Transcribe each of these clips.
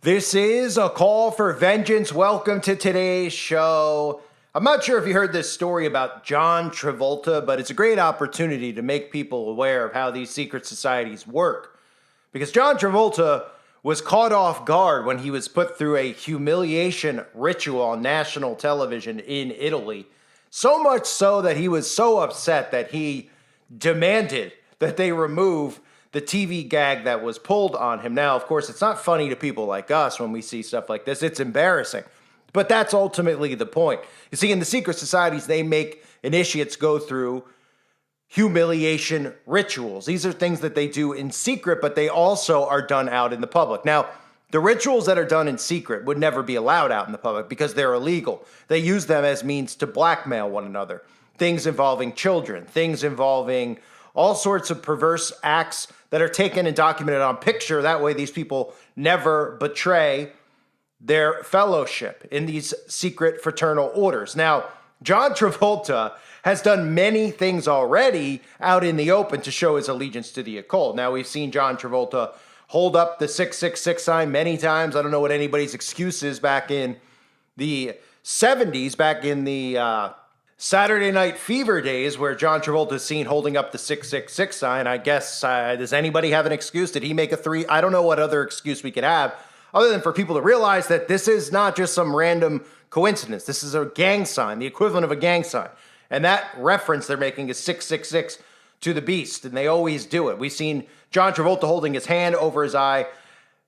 This is a call for vengeance. Welcome to today's show. I'm not sure if you heard this story about John Travolta, but it's a great opportunity to make people aware of how these secret societies work. Because John Travolta was caught off guard when he was put through a humiliation ritual on national television in Italy. So much so that he was so upset that he demanded that they remove the TV gag that was pulled on him. Now, of course, it's not funny to people like us when we see stuff like this. It's embarrassing. But that's ultimately the point. You see, in the secret societies, they make initiates go through humiliation rituals. These are things that they do in secret, but they also are done out in the public. Now, the rituals that are done in secret would never be allowed out in the public because they're illegal. They use them as means to blackmail one another. Things involving children, things involving all sorts of perverse acts that are taken and documented on picture. That way, these people never betray their fellowship in these secret fraternal orders. Now, John Travolta has done many things already out in the open to show his allegiance to the occult. Now, we've seen John Travolta hold up the 666 sign many times. I don't know what anybody's excuse is back in the 70s, back in the Saturday Night Fever days where John Travolta is seen holding up the 666 sign. I guess, does anybody have an excuse? Did he make a 3? I don't know what other excuse we could have other than for people to realize that this is not just some random coincidence. This is a gang sign, the equivalent of a gang sign. And that reference they're making is 666 to the beast, and they always do it. We've seen John Travolta holding his hand over his eye,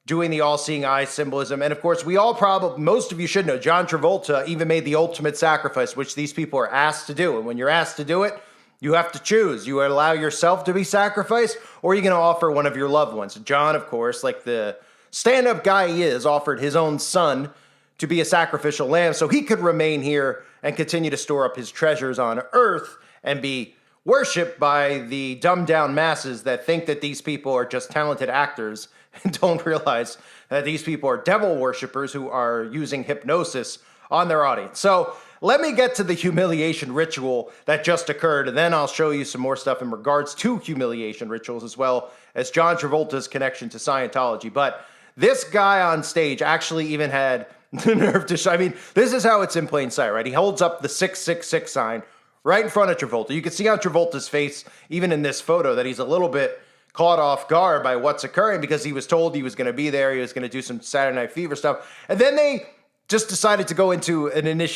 doing the all-seeing eye symbolism. And of course, most of you should know, John Travolta even made the ultimate sacrifice, which these people are asked to do. And when you're asked to do it, you have to choose. You allow yourself to be sacrificed, or you're going to offer one of your loved ones. John, of course, like the stand-up guy he is, offered his own son to be a sacrificial lamb so he could remain here and continue to store up his treasures on earth and be worshipped by the dumbed-down masses that think that these people are just talented actors and don't realize that these people are devil worshippers who are using hypnosis on their audience. So let me get to the humiliation ritual that just occurred, and then I'll show you some more stuff in regards to humiliation rituals as well as John Travolta's connection to Scientology. But this guy on stage actually even had the nerve to show. I mean, this is how it's in plain sight, right? He holds up the 666 sign right in front of Travolta. You can see on Travolta's face, even in this photo, that he's a little bit caught off guard by what's occurring because he was told he was going to be there. He was going to do some Saturday Night Fever stuff. And then they just decided to go into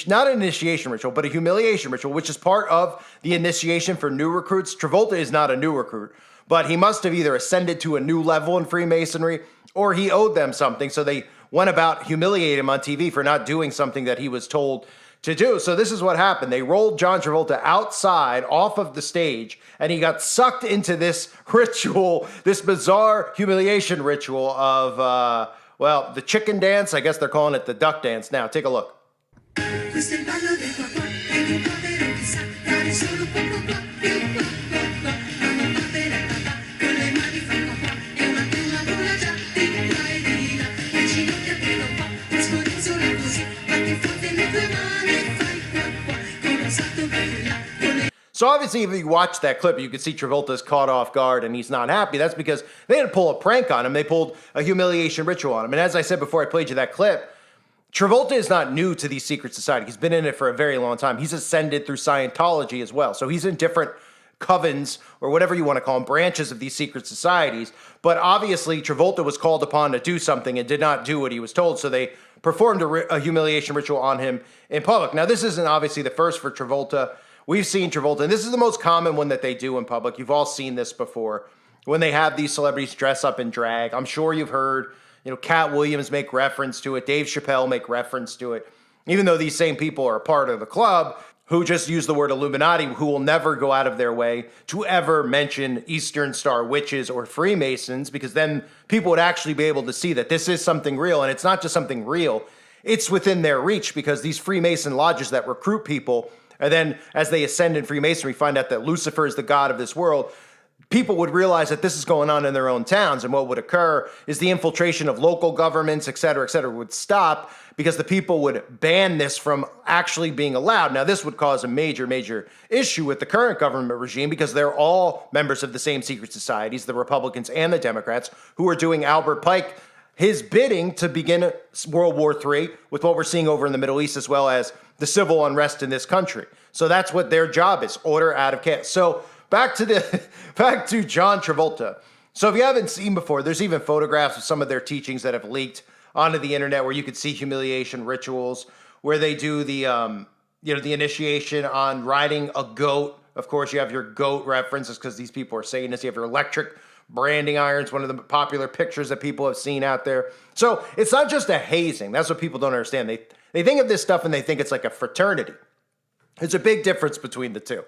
not an initiation ritual, but a humiliation ritual, which is part of the initiation for new recruits. Travolta is not a new recruit, but he must have either ascended to a new level in Freemasonry or he owed them something. So they went about humiliating him on TV for not doing something that he was told to do. So this is what happened. They rolled John Travolta outside off of the stage, and he got sucked into this ritual, this bizarre humiliation ritual of, the chicken dance. I guess they're calling it the duck dance now. Take a look. So obviously, if you watch that clip, you can see Travolta's caught off guard and he's not happy. That's because they didn't pull a prank on him. They pulled a humiliation ritual on him. And as I said before I played you that clip, Travolta is not new to these secret societies. He's been in it for a very long time. He's ascended through Scientology as well. So he's in different covens, or whatever you want to call them, branches of these secret societies. But obviously, Travolta was called upon to do something and did not do what he was told. So they performed a humiliation ritual on him in public. Now, this isn't obviously the first for Travolta. We've seen Travolta, and this is the most common one that they do in public. You've all seen this before, when they have these celebrities dress up in drag. I'm sure you've heard, Cat Williams make reference to it, Dave Chappelle make reference to it, even though these same people are a part of the club who just use the word Illuminati, who will never go out of their way to ever mention Eastern Star witches or Freemasons, because then people would actually be able to see that this is something real, and it's not just something real, it's within their reach, because these Freemason lodges that recruit people, and then as they ascend in Freemasonry, find out that Lucifer is the god of this world, people would realize that this is going on in their own towns. And what would occur is the infiltration of local governments, et cetera, would stop because the people would ban this from actually being allowed. Now, this would cause a major, major issue with the current government regime because they're all members of the same secret societies, the Republicans and the Democrats, who are doing Albert Pike his bidding to begin World War III with what we're seeing over in the Middle East, as well as the civil unrest in this country. So that's what their job is, order out of chaos. So back to John Travolta. So if you haven't seen before, there's even photographs of some of their teachings that have leaked onto the internet where you could see humiliation rituals, where they do the the initiation on riding a goat. Of course, you have your goat references because these people are Satanists. You have your electric branding irons, one of the popular pictures that people have seen out there. So it's not just a hazing. That's what people don't understand. They think of this stuff and they think it's like a fraternity. There's a big difference between the two.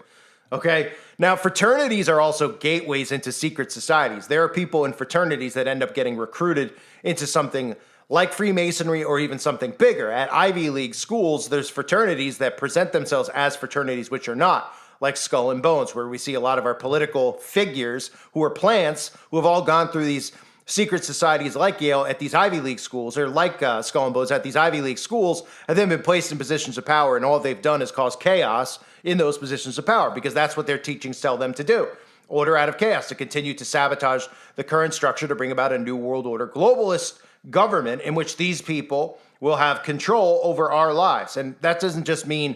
Okay? Now, fraternities are also gateways into secret societies. There are people in fraternities that end up getting recruited into something like Freemasonry or even something bigger. At Ivy League schools, there's fraternities that present themselves as fraternities, which are not, like Skull and Bones, where we see a lot of our political figures who are plants who have all gone through these secret societies like Yale at these Ivy League schools, or like Skull and Bones at these Ivy League schools, and then been placed in positions of power, and all they've done is cause chaos in those positions of power, because that's what their teachings tell them to do. Order out of chaos, to continue to sabotage the current structure to bring about a new world order globalist government in which these people will have control over our lives. And that doesn't just mean,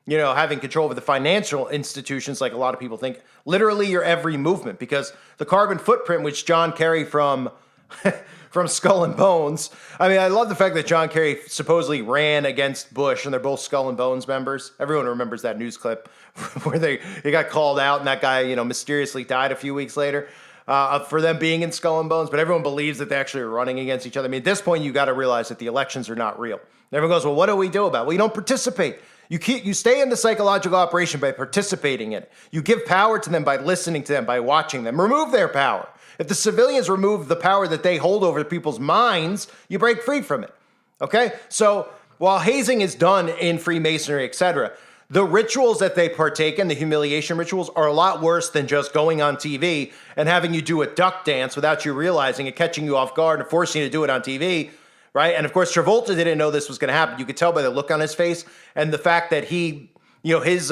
having control over the financial institutions like a lot of people think. Literally your every movement, because the carbon footprint, which John Kerry from Skull and Bones. I mean, I love the fact that John Kerry supposedly ran against Bush, and they're both Skull and Bones members. Everyone remembers that news clip where he got called out, and that guy, mysteriously died a few weeks later. For them being in Skull and Bones, but everyone believes that they actually are running against each other. I mean, at this point, you got to realize that the elections are not real. And everyone goes, well, what do we do about it? Well, you don't participate. You stay in the psychological operation by participating in it. You give power to them by listening to them, by watching them. Remove their power. If the civilians remove the power that they hold over people's minds, you break free from it. Okay? So while hazing is done in Freemasonry, etc., the rituals that they partake in, the humiliation rituals, are a lot worse than just going on TV and having you do a duck dance without you realizing it, catching you off guard and forcing you to do it on TV, right? And of course, Travolta didn't know this was going to happen. You could tell by the look on his face and the fact that he, his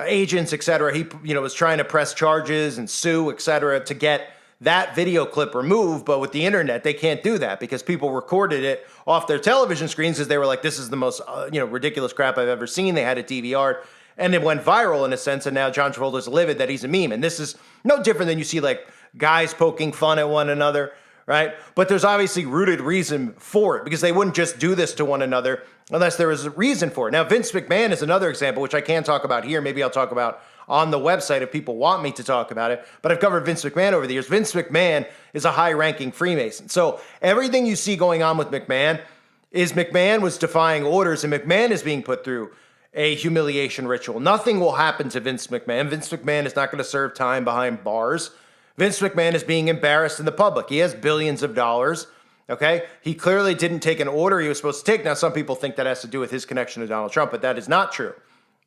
agents, etc., he, was trying to press charges and sue, etc., to get that video clip removed. But with the internet, they can't do that because people recorded it off their television screens because they were like, this is the most, ridiculous crap I've ever seen. They had it DVR'd and it went viral in a sense. And now John Travolta's livid that he's a meme. And this is no different than you see like guys poking fun at one another, right? But there's obviously rooted reason for it because they wouldn't just do this to one another unless there was a reason for it. Now, Vince McMahon is another example, which I can't talk about here. Maybe I'll talk about on the website if people want me to talk about it. But I've covered Vince McMahon over the years. Vince McMahon is a high-ranking Freemason. So everything you see going on with McMahon is McMahon was defying orders, and McMahon is being put through a humiliation ritual. Nothing will happen to Vince McMahon. Vince McMahon is not going to serve time behind bars. Vince McMahon is being embarrassed in the public. He has billions of dollars. Okay? He clearly didn't take an order he was supposed to take. Now, some people think that has to do with his connection to Donald Trump, but that is not true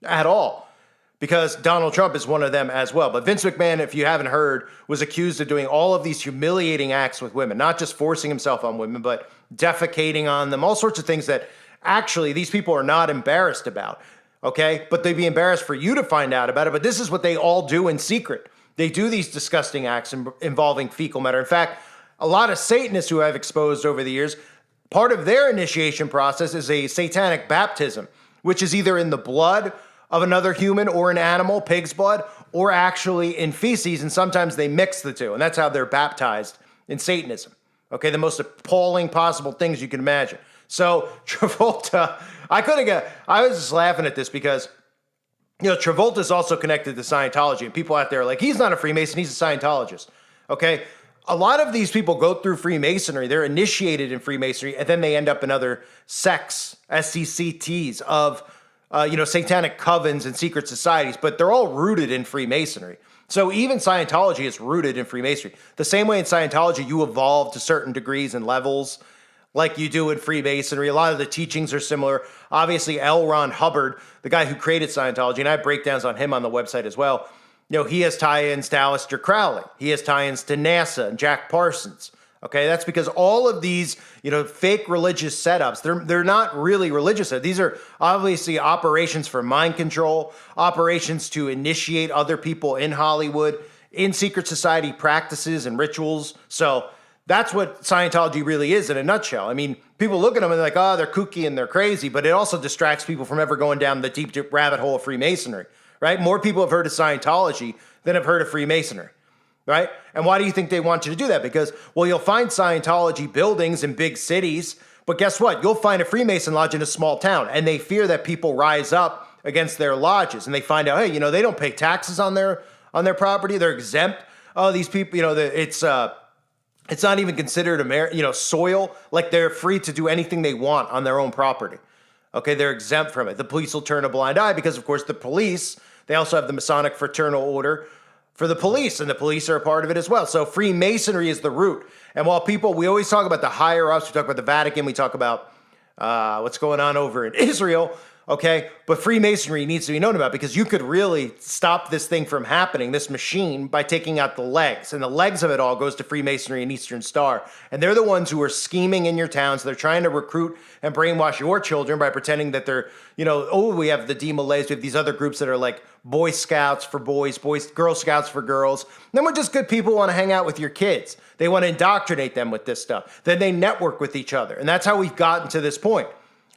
at all, because Donald Trump is one of them as well. But Vince McMahon, if you haven't heard, was accused of doing all of these humiliating acts with women, not just forcing himself on women, but defecating on them, all sorts of things that actually these people are not embarrassed about, okay? But they'd be embarrassed for you to find out about it, but this is what they all do in secret. They do these disgusting acts involving fecal matter. In fact, a lot of Satanists who I've exposed over the years, part of their initiation process is a satanic baptism, which is either in the blood of another human or an animal, pig's blood, or actually in feces, and sometimes they mix the two, and that's how they're baptized in Satanism. Okay, the most appalling possible things you can imagine. So Travolta, I was just laughing at this because, Travolta is also connected to Scientology, and people out there are like, he's not a Freemason, he's a Scientologist. Okay, a lot of these people go through Freemasonry, they're initiated in Freemasonry, and then they end up in other sects, SECTs, of satanic covens and secret societies, but they're all rooted in Freemasonry. So even Scientology is rooted in Freemasonry. The same way in Scientology, you evolve to certain degrees and levels like you do in Freemasonry. A lot of the teachings are similar. Obviously, L. Ron Hubbard, the guy who created Scientology, and I have breakdowns on him on the website as well, he has tie-ins to Aleister Crowley. He has tie-ins to NASA and Jack Parsons. Okay, that's because all of these, fake religious setups, they're not really religious. These are obviously operations for mind control, operations to initiate other people in Hollywood, in secret society practices and rituals. So That's what Scientology really is in a nutshell. I mean, people look at them and they're like, oh, they're kooky and they're crazy, but it also distracts people from ever going down the deep rabbit hole of Freemasonry, right? More people have heard of Scientology than have heard of Freemasonry, right? And why do you think they want you to do that? Because, well, you'll find Scientology buildings in big cities, but guess what? You'll find a Freemason lodge in a small town, and they fear that people rise up against their lodges, and they find out, hey, they don't pay taxes on their property. They're exempt. Oh, these people, it's not even considered soil. Like, they're free to do anything they want on their own property. Okay, they're exempt from it. The police will turn a blind eye because, of course, the police, they also have the Masonic Fraternal Order for the police, and the police are a part of it as well. So Freemasonry is the root. And while we always talk about the higher ups, we talk about the Vatican, we talk about what's going on over in Israel, okay? But Freemasonry needs to be known about, because you could really stop this thing from happening, this machine, by taking out the legs. And the legs of it all goes to Freemasonry and Eastern Star. And they're the ones who are scheming in your towns. They're trying to recruit and brainwash your children by pretending that they're, we have the D-Malays, we have these other groups that are like Boy Scouts for boys, Girl Scouts for girls. And then we're just good people who want to hang out with your kids. They want to indoctrinate them with this stuff. Then they network with each other. And that's how we've gotten to this point.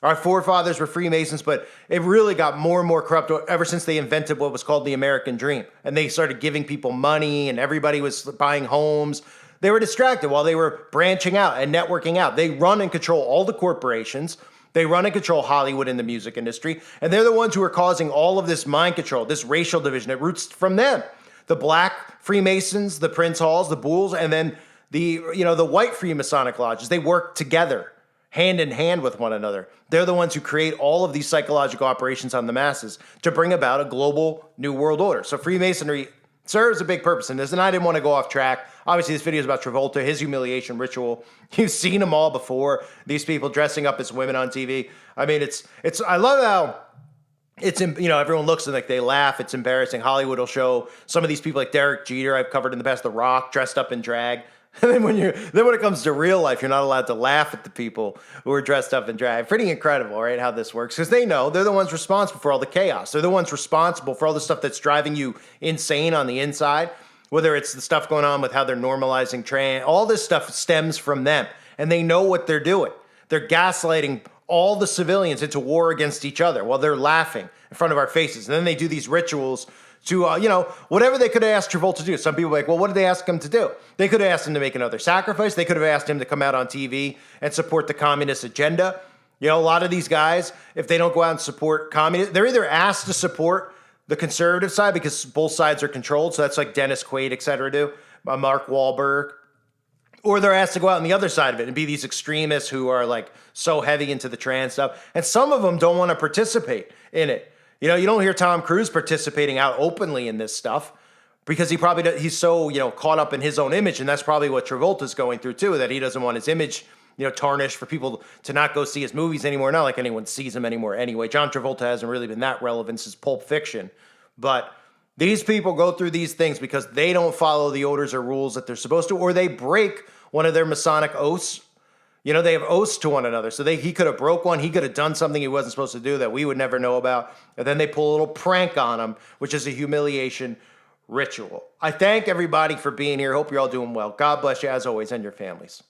Our forefathers were Freemasons, but it really got more and more corrupt ever since they invented what was called the American Dream. And they started giving people money, and everybody was buying homes. They were distracted while they were branching out and networking out. They run and control all the corporations. They run and control Hollywood and the music industry. And they're the ones who are causing all of this mind control, this racial division. It roots from them. The black Freemasons, the Prince Halls, the Bulls, and then the white Freemasonic lodges. They work together, hand in hand with one another. They're the ones who create all of these psychological operations on the masses to bring about a global new world order. So Freemasonry serves a big purpose in this, and I didn't want to go off track. Obviously, this video is about Travolta, his humiliation ritual. You've seen them all before. These people dressing up as women on TV. I mean, I love how everyone looks and like they laugh. It's embarrassing. Hollywood will show some of these people like Derek Jeter, I've covered in the past, The Rock, dressed up in drag. And then when it comes to real life, you're not allowed to laugh at the people who are dressed up in drag. Pretty incredible, right, how this works. Because they know they're the ones responsible for all the chaos. They're the ones responsible for all the stuff that's driving you insane on the inside. Whether it's the stuff going on with how they're normalizing trans, all this stuff stems from them. And they know what they're doing. They're gaslighting all the civilians into war against each other while they're laughing in front of our faces. And then they do these rituals to, whatever they could have asked Travolta to do. Some people are like, well, what did they ask him to do? They could have asked him to make another sacrifice. They could have asked him to come out on TV and support the communist agenda. A lot of these guys, if they don't go out and support communism, they're either asked to support the conservative side because both sides are controlled. So that's like Dennis Quaid, et cetera, do, Mark Wahlberg. Or they're asked to go out on the other side of it and be these extremists who are like so heavy into the trans stuff. And some of them don't want to participate in it. You don't hear Tom Cruise participating out openly in this stuff because he's so, caught up in his own image. And that's probably what Travolta's going through too, that he doesn't want his image, tarnished, for people to not go see his movies anymore. Not like anyone sees him anymore anyway. John Travolta hasn't really been that relevant since Pulp Fiction. But these people go through these things because they don't follow the orders or rules that they're supposed to, or they break one of their Masonic oaths. They have oaths to one another. So he could have broke one. He could have done something he wasn't supposed to do that we would never know about. And then they pull a little prank on him, which is a humiliation ritual. I thank everybody for being here. Hope you're all doing well. God bless you as always, and your families.